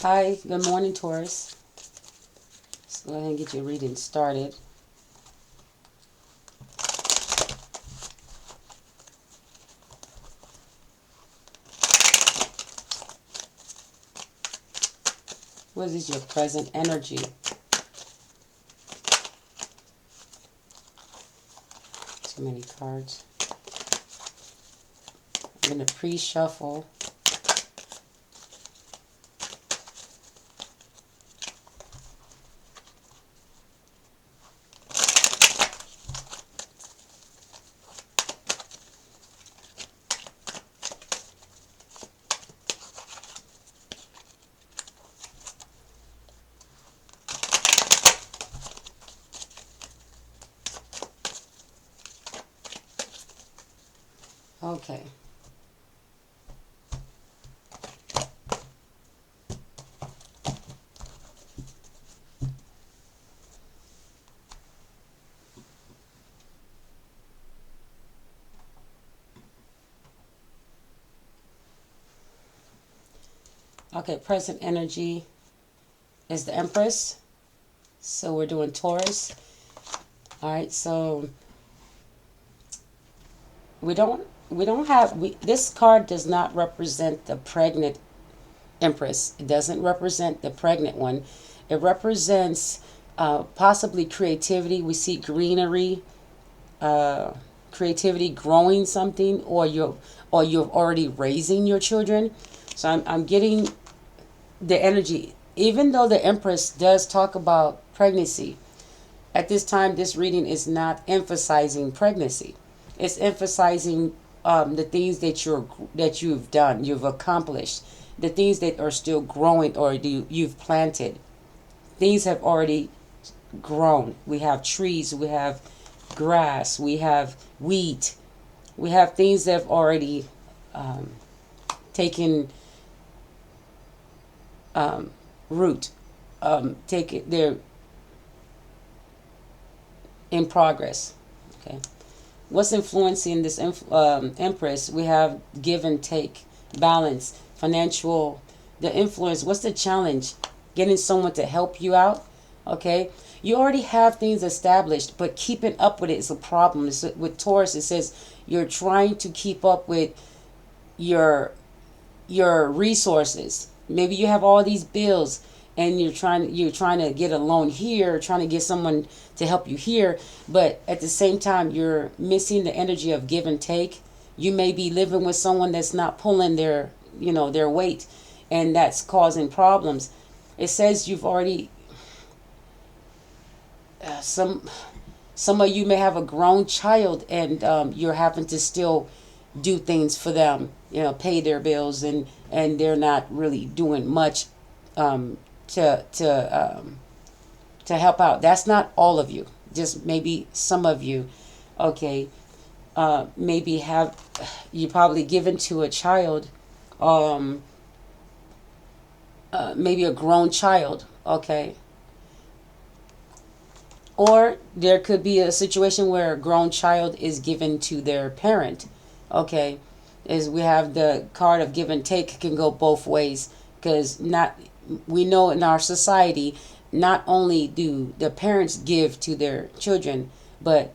Hi, good morning, Taurus. Let's go ahead and get your reading started. What is your present energy? Too many cards. I'm going to pre-shuffle. Okay. Okay, present energy is the Empress. So we're doing Taurus. All right, so we don't have this card does not represent the pregnant Empress. It doesn't represent the pregnant one. It represents possibly creativity. We see greenery, uh, creativity, growing something, or you're already raising your children. So I'm getting the energy. Even though the Empress does talk about pregnancy, at this time, this reading is not emphasizing pregnancy. It's emphasizing the things that you've done, you've accomplished, the things that are still growing or you've planted. Things have already grown. We have trees, we have grass, we have wheat, we have things that have already um, taken root. They're in progress. Okay. What's influencing this Empress? We have give and take, balance, financial, the influence. What's the challenge? Getting someone to help you out. Okay. You already have things established, but keeping up with it is a problem. With Taurus, it says you're trying to keep up with your your resources. Maybe you have all these bills and you're trying to get a loan here, trying to get someone to help you here, but at the same time you're missing the energy of give and take. You may be living with someone that's not pulling their weight, and that's causing problems. It says you've already some of you may have a grown child, and you're having to still do things for them, pay their bills, and they're not really doing much um, to help out. That's not all of you, just maybe some of you. Okay. Maybe have you probably given to a child, um, maybe a grown child. Okay. Or there could be a situation where a grown child is given to their parent. Okay. Is we have the card of give and take, can go both ways, because not we know in our society, not only do the parents give to their children, but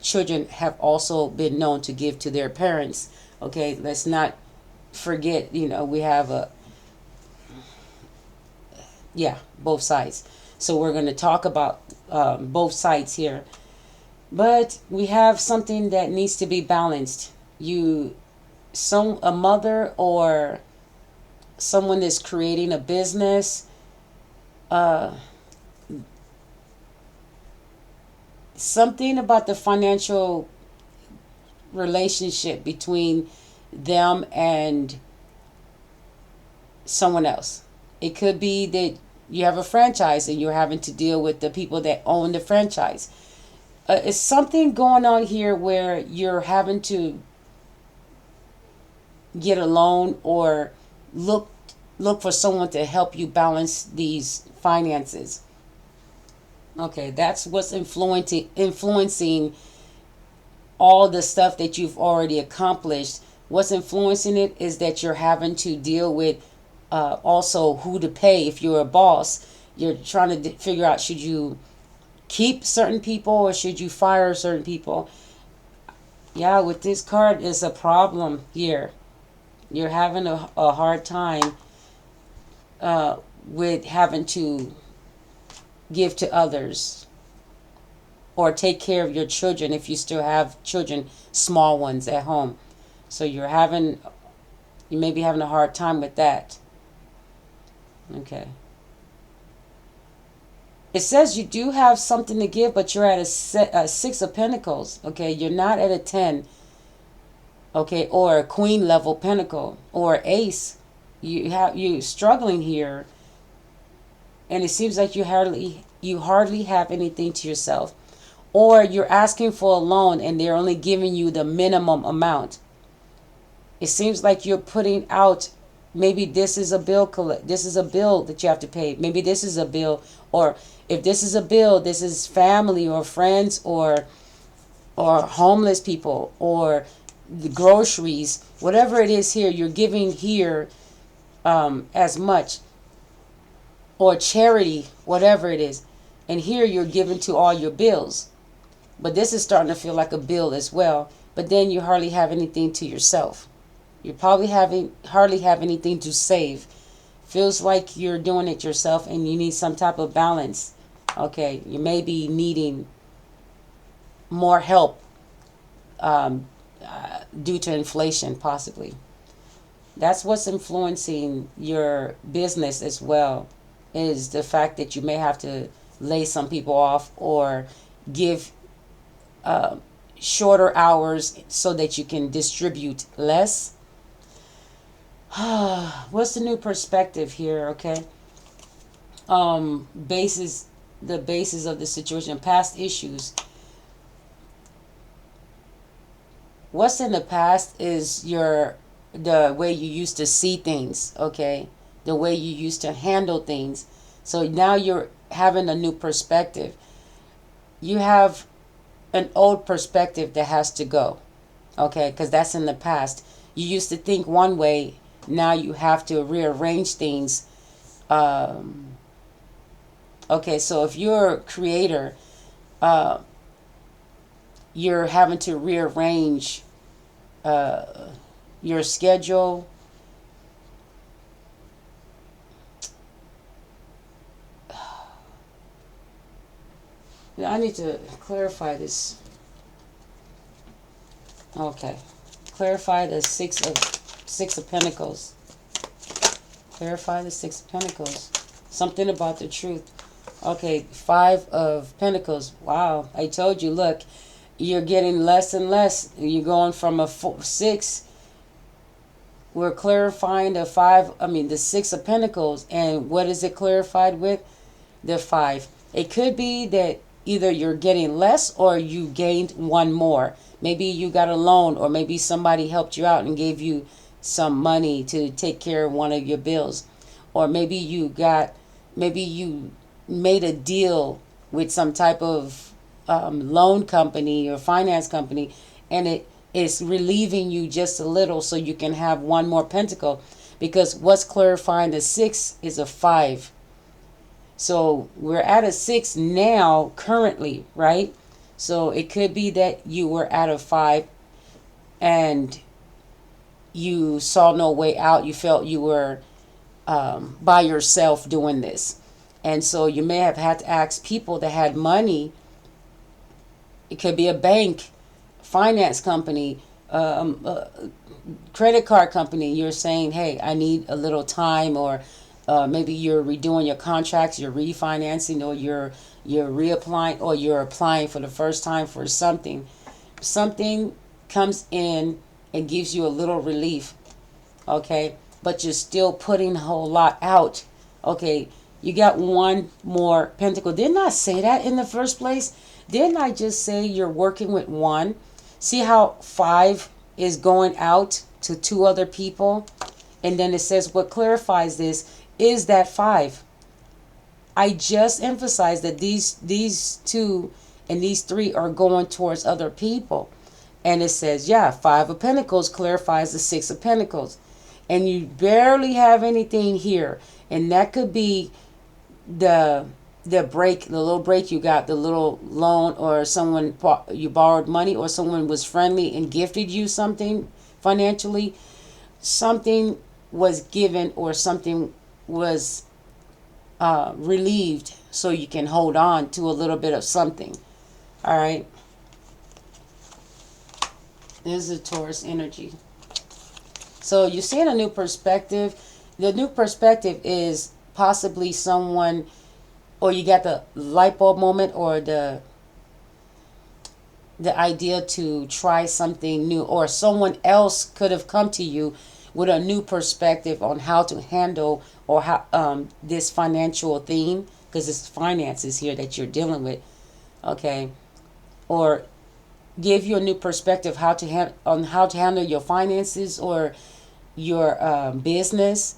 children have also been known to give to their parents. Okay, let's not forget, we have both sides. So we're going to talk about both sides here. But we have something that needs to be balanced. A mother or someone that's creating a business, uh, something about the financial relationship between them and someone else. It could be that you have a franchise and you're having to deal with the people that own the franchise. It's something going on here where you're having to get a loan or look look for someone to help you balance these finances. Okay, that's what's influencing all the stuff that you've already accomplished. What's influencing it is that you're having to deal with also who to pay. If you're a boss, you're trying to figure out, should you keep certain people or should you fire certain people? Yeah, with this card is a problem here. You're having a hard time with having to give to others or take care of your children if you still have children, small ones at home. So you may be having a hard time with that. Okay. It says you do have something to give, but you're at a Six of Pentacles. Okay, you're not at a 10. Okay, or a Queen level Pentacle or Ace. You struggling here, and it seems like you hardly have anything to yourself, or you're asking for a loan and they're only giving you the minimum amount. It seems like you're putting out, maybe this is a bill that you have to pay. Maybe this is a bill, or if this is a bill, this is family or friends or homeless people or the groceries, whatever it is here, you're giving here as much, or charity, whatever it is. And here you're giving to all your bills. But this is starting to feel like a bill as well. But then you hardly have anything to yourself. You probably hardly have anything to save. Feels like you're doing it yourself and you need some type of balance. Okay, you may be needing more help due to inflation, possibly. That's what's influencing your business as well, is the fact that you may have to lay some people off or give shorter hours so that you can distribute less. What's the new perspective here? Okay. The basis of the situation, past issues. What's in the past is the way you used to see things, okay? The way you used to handle things. So now you're having a new perspective. You have an old perspective that has to go, okay? Because that's in the past. You used to think one way. Now you have to rearrange things. Okay, so if you're a creator, you're having to rearrange your schedule. I need to clarify this. Okay, clarify the Six of Pentacles. Clarify the Six of Pentacles. Something about the truth. Okay, Five of Pentacles. Wow, I told you, look, you're getting less and less. You're going from a 6. We're clarifying the Six of Pentacles. And what is it clarified with? The 5. It could be that either you're getting less or you gained one more. Maybe you got a loan, or maybe somebody helped you out and gave you some money to take care of one of your bills. Or maybe you made a deal with some type of loan company or finance company, and it is relieving you just a little so you can have one more pentacle, because what's clarifying the 6 is a 5. So we're at a 6 now currently, right? So it could be that you were at a 5 and you saw no way out. You felt you were by yourself doing this. And so you may have had to ask people that had money. It could be a bank, finance company, credit card company. You're saying, hey, I need a little time, or maybe you're redoing your contracts, you're refinancing, or you're reapplying, or you're applying for the first time for something. Something comes in and gives you a little relief, okay? But you're still putting a whole lot out, okay? You got one more pentacle. Didn't I say that in the first place? Didn't I just say you're working with one? See how 5 is going out to 2 other people? And then it says what clarifies this is that 5. I just emphasized that these 2 and these 3 are going towards other people. And it says, yeah, 5 of Pentacles clarifies the 6 of Pentacles. and you barely have anything here, and that could be the the little break you got, the little loan, or someone you borrowed money, or someone was friendly and gifted you something financially. Something was given, or something was relieved, so you can hold on to a little bit of something. All right. This is a Taurus energy. So you're seeing a new perspective. The new perspective is possibly someone, or you got the light bulb moment, or the idea to try something new, or someone else could have come to you with a new perspective on how to handle, or how this financial theme, because it's finances here that you're dealing with. Okay. Or give you a new perspective on how to handle your finances, or your business.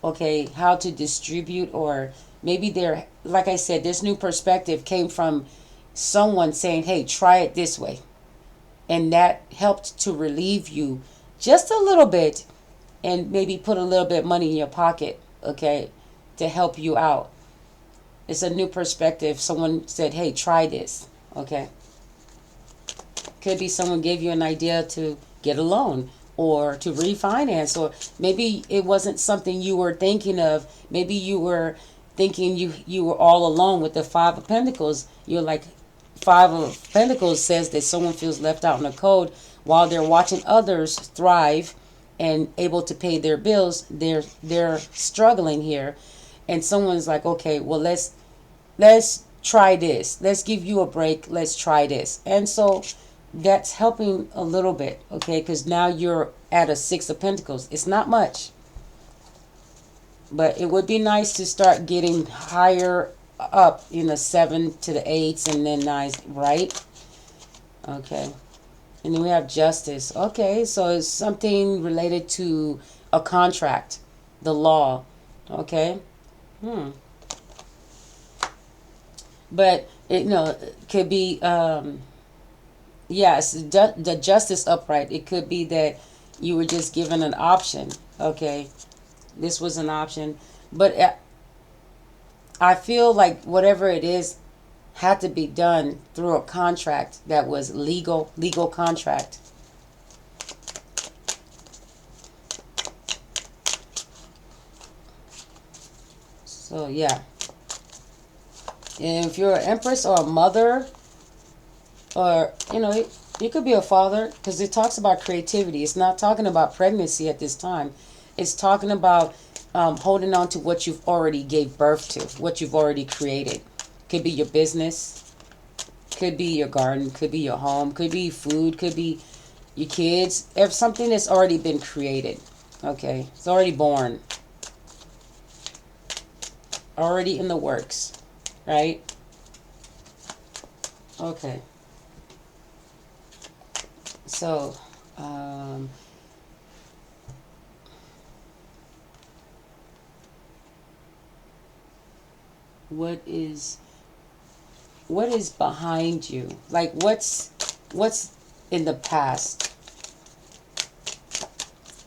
Okay, how to distribute, or maybe they're, like I said, this new perspective came from someone saying, hey, try it this way, and that helped to relieve you just a little bit, and maybe put a little bit of money in your pocket, okay, to help you out. It's a new perspective. Someone said, hey, try this. Okay. Could be someone gave you an idea to get a loan, or to refinance, or maybe it wasn't something you were thinking of. Maybe you were thinking you were all alone with the Five of Pentacles. You're like, Five of Pentacles says that someone feels left out in the cold while they're watching others thrive and able to pay their bills. They're struggling here, and someone's like, okay, well, let's try this. Let's give you a break. Let's try this. And so that's helping a little bit, okay? Because now you're at a Six of Pentacles. It's not much, but it would be nice to start getting higher up in the seven to the eights, and then nines, right? Okay. And then we have Justice. Okay, so it's something related to a contract, the law. Okay. But it could be yes, the Justice upright. It could be that you were just given an option. Okay, this was an option, but I feel like whatever it is had to be done through a contract that was legal contract. So yeah, and if you're an Empress or a mother, or you could be a father, because it talks about creativity. It's not talking about pregnancy at this time. It's talking about holding on to what you've already gave birth to, what you've already created. Could be your business, could be your garden, could be your home, could be food, could be your kids. If something that's already been created, okay, it's already born, already in the works, right? Okay. So, what is behind you? Like, what's in the past?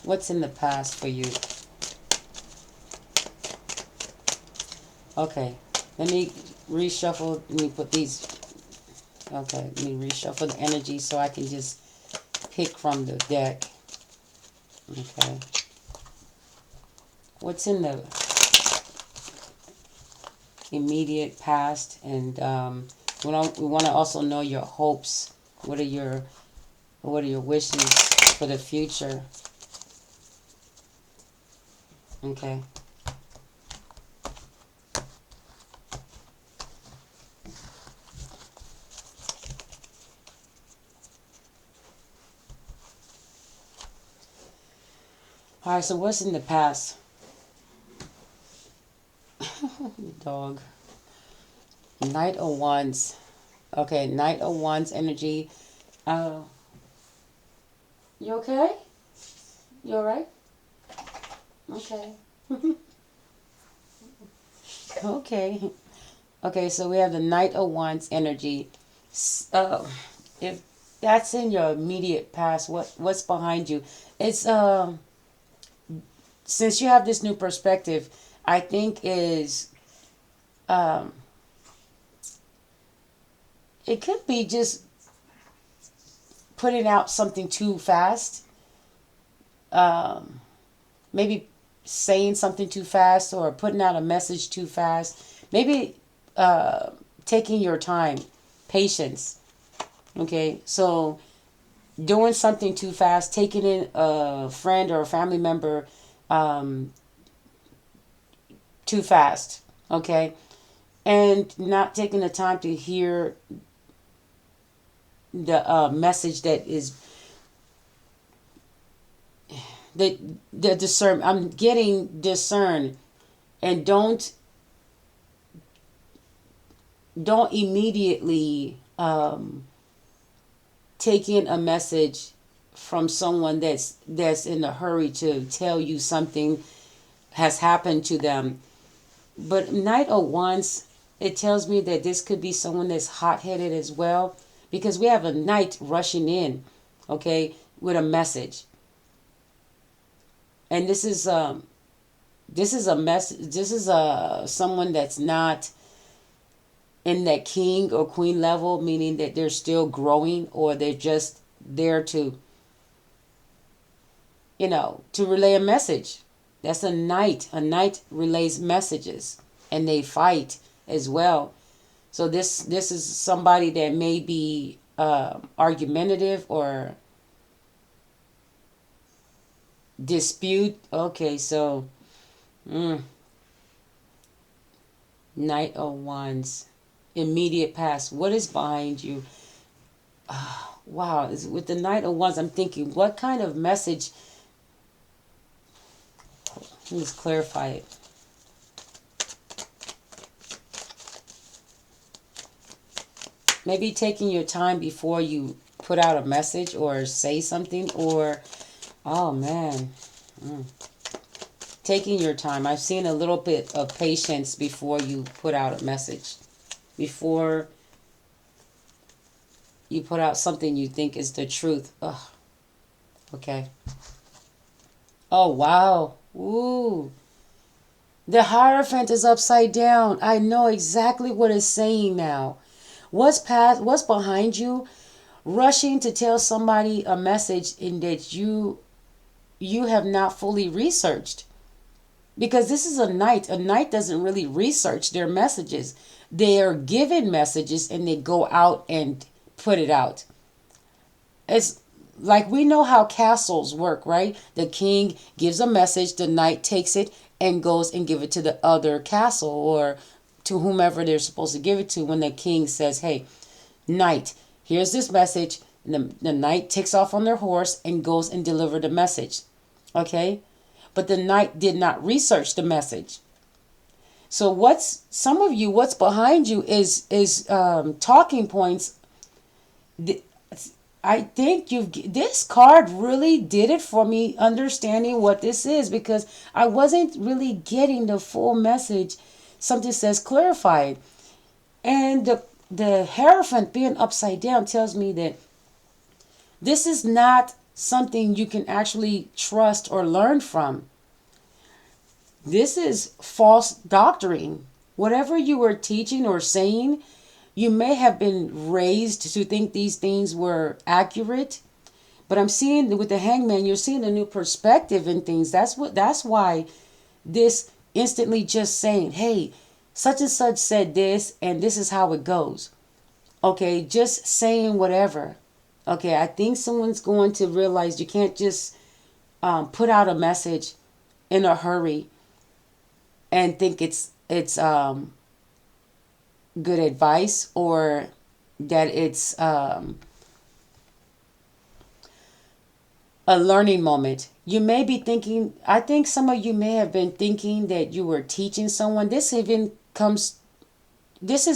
What's in the past for you? Okay, let me reshuffle. Let me put these. Okay, let me reshuffle the energy so I can just pick from the deck. Okay. What's in the immediate past? And we want to also know your hopes. What are your wishes for the future? Okay. All right, so what's in the past? Dog. Knight of Wands. Okay, Knight of Wands energy. Uh, you okay? You alright? Okay. Okay. Okay, so we have the Knight of Wands energy. If that's in your immediate past, what's behind you? It's since you have this new perspective, I think is um, it could be just putting out something too fast. Um, Maybe saying something too fast or putting out a message too fast. Maybe uh, taking your time, patience. Okay, so doing something too fast, taking in a friend or a family member um, too fast. Okay, and not taking the time to hear the message that is the discern. I'm getting discern, and don't immediately take in a message from someone that's in a hurry to tell you something has happened to them. But Knight of Wands, it tells me that this could be someone that's hot-headed as well, because we have a knight rushing in, okay, with a message. And this is a mess. This is a someone that's not in that king or queen level, meaning that they're still growing, or they're just there to, to relay a message. That's a knight. A knight relays messages, and they fight as well. So this is somebody that may be argumentative or dispute. Okay, so Knight of Wands, immediate past. What is behind you? Wow, with the Knight of Wands, I'm thinking, what kind of message? Let's clarify it. Maybe taking your time before you put out a message or say something, or, oh man, taking your time. I've seen a little bit of patience before you put out a message, before you put out something you think is the truth. Ugh. Okay. Oh, wow. Ooh. The Hierophant is upside down. I know exactly what it's saying now. What's behind you? Rushing to tell somebody a message in that you have not fully researched. Because this is a knight. A knight doesn't really research their messages. They are given messages and they go out and put it out. It's like we know how castles work, right? The king gives a message, the knight takes it and goes and give it to the other castle or to whomever they're supposed to give it to. When the king says, hey, knight, here's this message, and the knight takes off on their horse and goes and deliver the message. Okay? But the knight did not research the message. So what's behind you is talking points. I think this card really did it for me, understanding what this is, because I wasn't really getting the full message. Something says clarified, and the Hierophant being upside down tells me that this is not something you can actually trust or learn from. This is false doctrine. Whatever you were teaching or saying, you may have been raised to think these things were accurate, but I'm seeing with the Hangman, you're seeing a new perspective in things. That's why this instantly just saying, hey, such and such said this, and this is how it goes. Okay, just saying whatever. Okay, I think someone's going to realize you can't just put out a message in a hurry and think it's good advice, or that it's a learning moment. You may be thinking, I think some of you may have been thinking that you were teaching someone. This is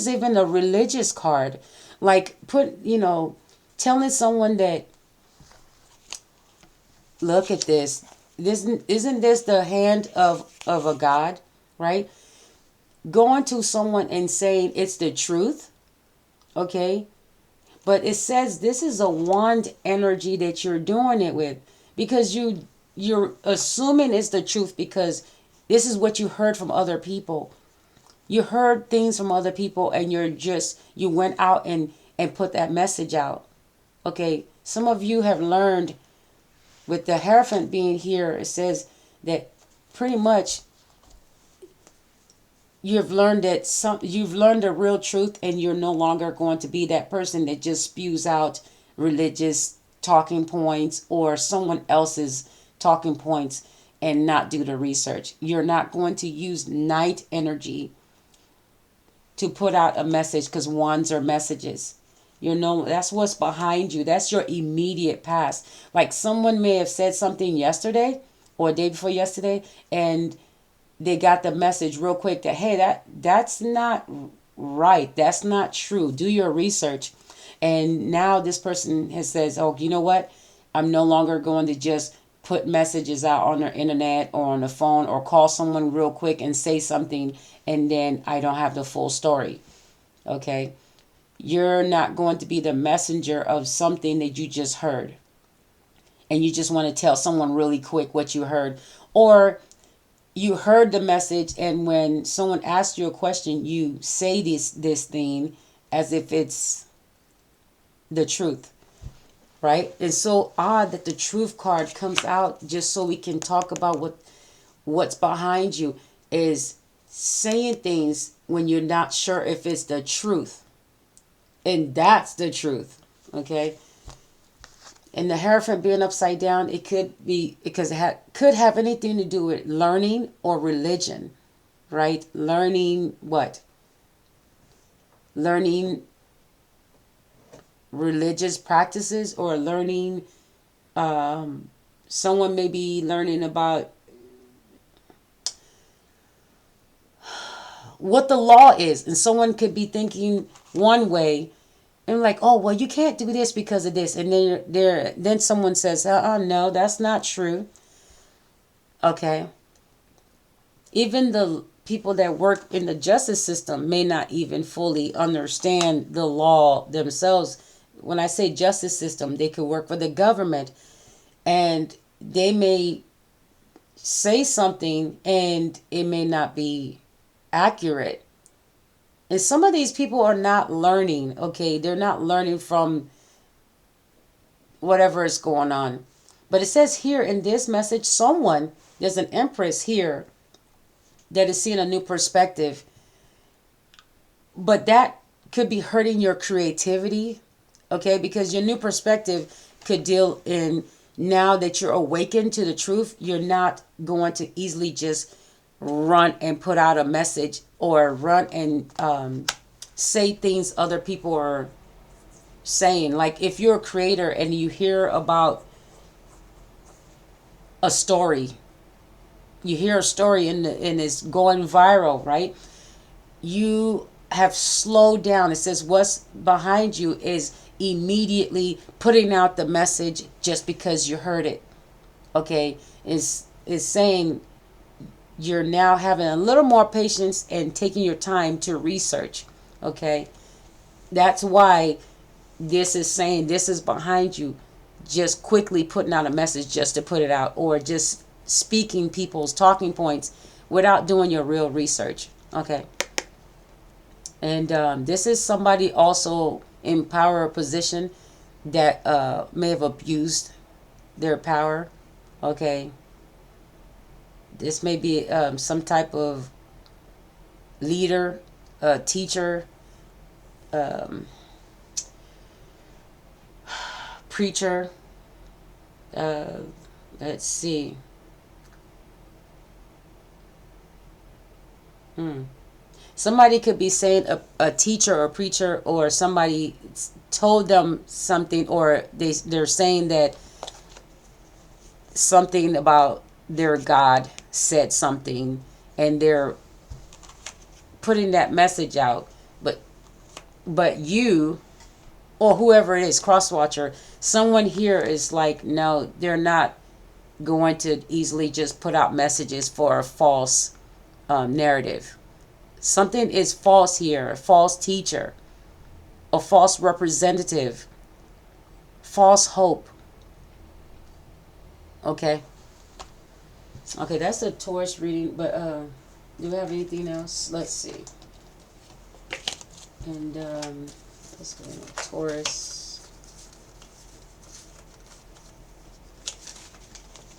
even a religious card. Like telling someone that, look at this. Isn't this the hand of a God, right? Going to someone and saying it's the truth, okay? But it says this is a wand energy that you're doing it with, because you're assuming it's the truth because this is what you heard from other people. You heard things from other people, and you went out and put that message out. Okay, some of you have learned with the Hierophant being here. It says that pretty much you've learned the real truth, and you're no longer going to be that person that just spews out religious talking points or someone else's talking points and not do the research. You're not going to use night energy to put out a message because wands are messages. That's what's behind you. That's your immediate past. Like someone may have said something yesterday or day before yesterday, and they got the message real quick that, hey, that's not right. That's not true. Do your research. And now this person has says, oh, you know what? I'm no longer going to just put messages out on the internet or on the phone or call someone real quick and say something and then I don't have the full story. Okay? You're not going to be the messenger of something that you just heard. And you just want to tell someone really quick what you heard. Or you heard the message, and when someone asks you a question, you say this thing as if it's the truth, right? It's so odd that the truth card comes out just so we can talk about what's behind you, is saying things when you're not sure if it's the truth, and that's the truth. Okay. And the Hierophant being upside down, it could be because could have anything to do with learning or religion, right? Learning what? Learning religious practices, or learning, someone may be learning about what the law is, and someone could be thinking one way and like, oh, well, you can't do this because of this. And then someone says, no, that's not true. Okay. Even the people that work in the justice system may not even fully understand the law themselves. When I say justice system, they could work for the government, and they may say something and it may not be accurate. And some of these people are not learning, okay? They're not learning from whatever is going on. But it says here in this message, there's an empress here that is seeing a new perspective. But that could be hurting your creativity, okay? Because your new perspective could deal in, now that you're awakened to the truth, you're not going to easily just run and put out a message or run and say things other people are saying. Like if you're a creator and you hear about a story, and it's going viral, right? You have slowed down. It says what's behind you is immediately putting out the message just because you heard it. Okay, is saying you're now having a little more patience and taking your time to research. Okay, that's why this is saying this is behind you, just quickly putting out a message just to put it out, or just speaking people's talking points without doing your real research. Okay. And this is somebody also in power or position that may have abused their power. Okay. This may be some type of leader, teacher, preacher. Let's see. Somebody could be saying a teacher or preacher, or somebody told them something, or they're saying that something about their God said something, and they're putting that message out. But you, or whoever it is, crosswatcher, someone here is like, no, they're not going to easily just put out messages for a false narrative. Something is false here. A false teacher, a false representative, false hope. Okay. Okay, that's a Taurus reading, but do we have anything else? Let's see. And let's go into Taurus.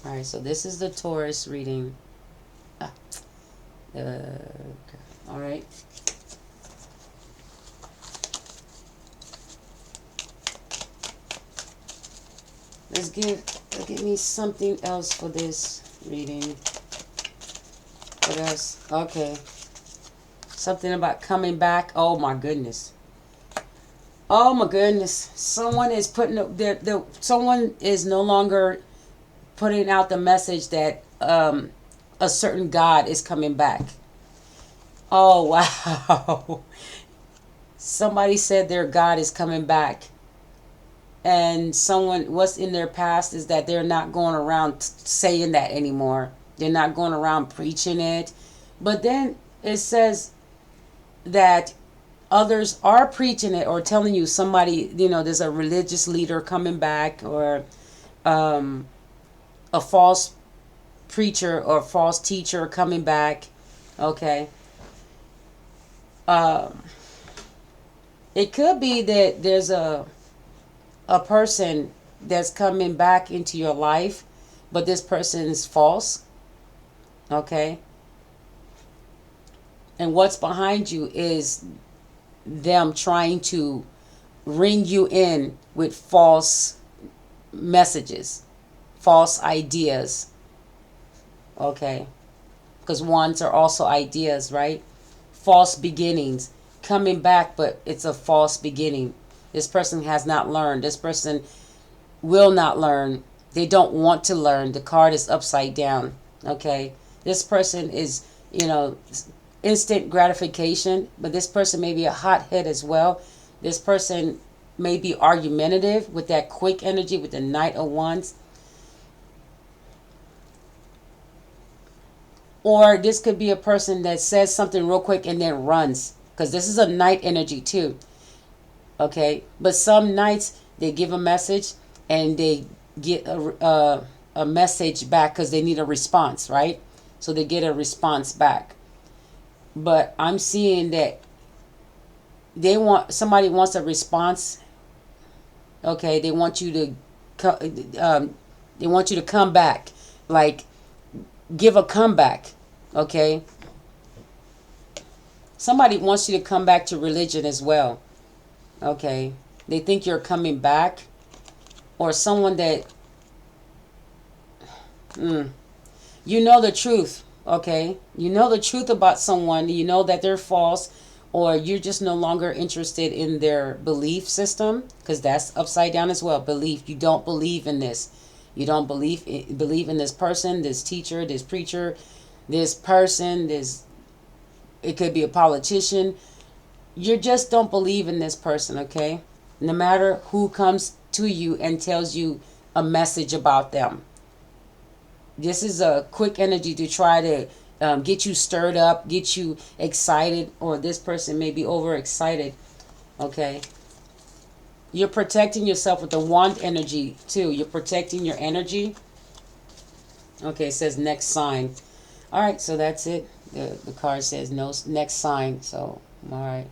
All right, so this is the Taurus reading. Ah, okay. All right. Let's give me something else for this reading. What else? Okay. Something about coming back. Oh my goodness. Oh my goodness. Someone is putting someone is no longer putting out the message that a certain God is coming back. Oh wow. Somebody said their God is coming back. And someone, what's in their past is that they're not going around saying that anymore. They're not going around preaching it. But then it says that others are preaching it or telling you somebody, there's a religious leader coming back, or a false preacher or false teacher coming back. Okay. Um, it could be that there's a person that's coming back into your life, but this person is false. Okay. And what's behind you is them trying to ring you in with false messages, false ideas. Okay. Because ones are also ideas, right? False beginnings. Coming back, but it's a false beginning. This person has not learned. This person will not learn. They don't want to learn. The card is upside down. Okay. This person is, instant gratification, but this person may be a hothead as well. This person may be argumentative with that quick energy with the Knight of Wands. Or this could be a person that says something real quick and then runs, because this is a Knight energy too. Okay, but some Knights, they give a message and they get a message back because they need a response, right? So they get a response back. But I'm seeing that somebody wants a response. Okay, they want you to come back, like give a comeback. Okay, somebody wants you to come back to religion as well. Okay, they think you're coming back, or someone that you know the truth. Okay, you know the truth about someone. You know that they're false, or you're just no longer interested in their belief system, because that's upside down as well. Belief. You don't believe in this. You don't believe in this person, this teacher, this preacher, this person. It could be a politician. You just don't believe in this person. Okay, no matter who comes to you and tells you a message about them. This is a quick energy to try to get you stirred up, get you excited, or this person may be overexcited. Okay. You're protecting yourself with the wand energy too. You're protecting your energy. Okay, it says next sign. All right, so that's it. The card says no next sign. So, all right.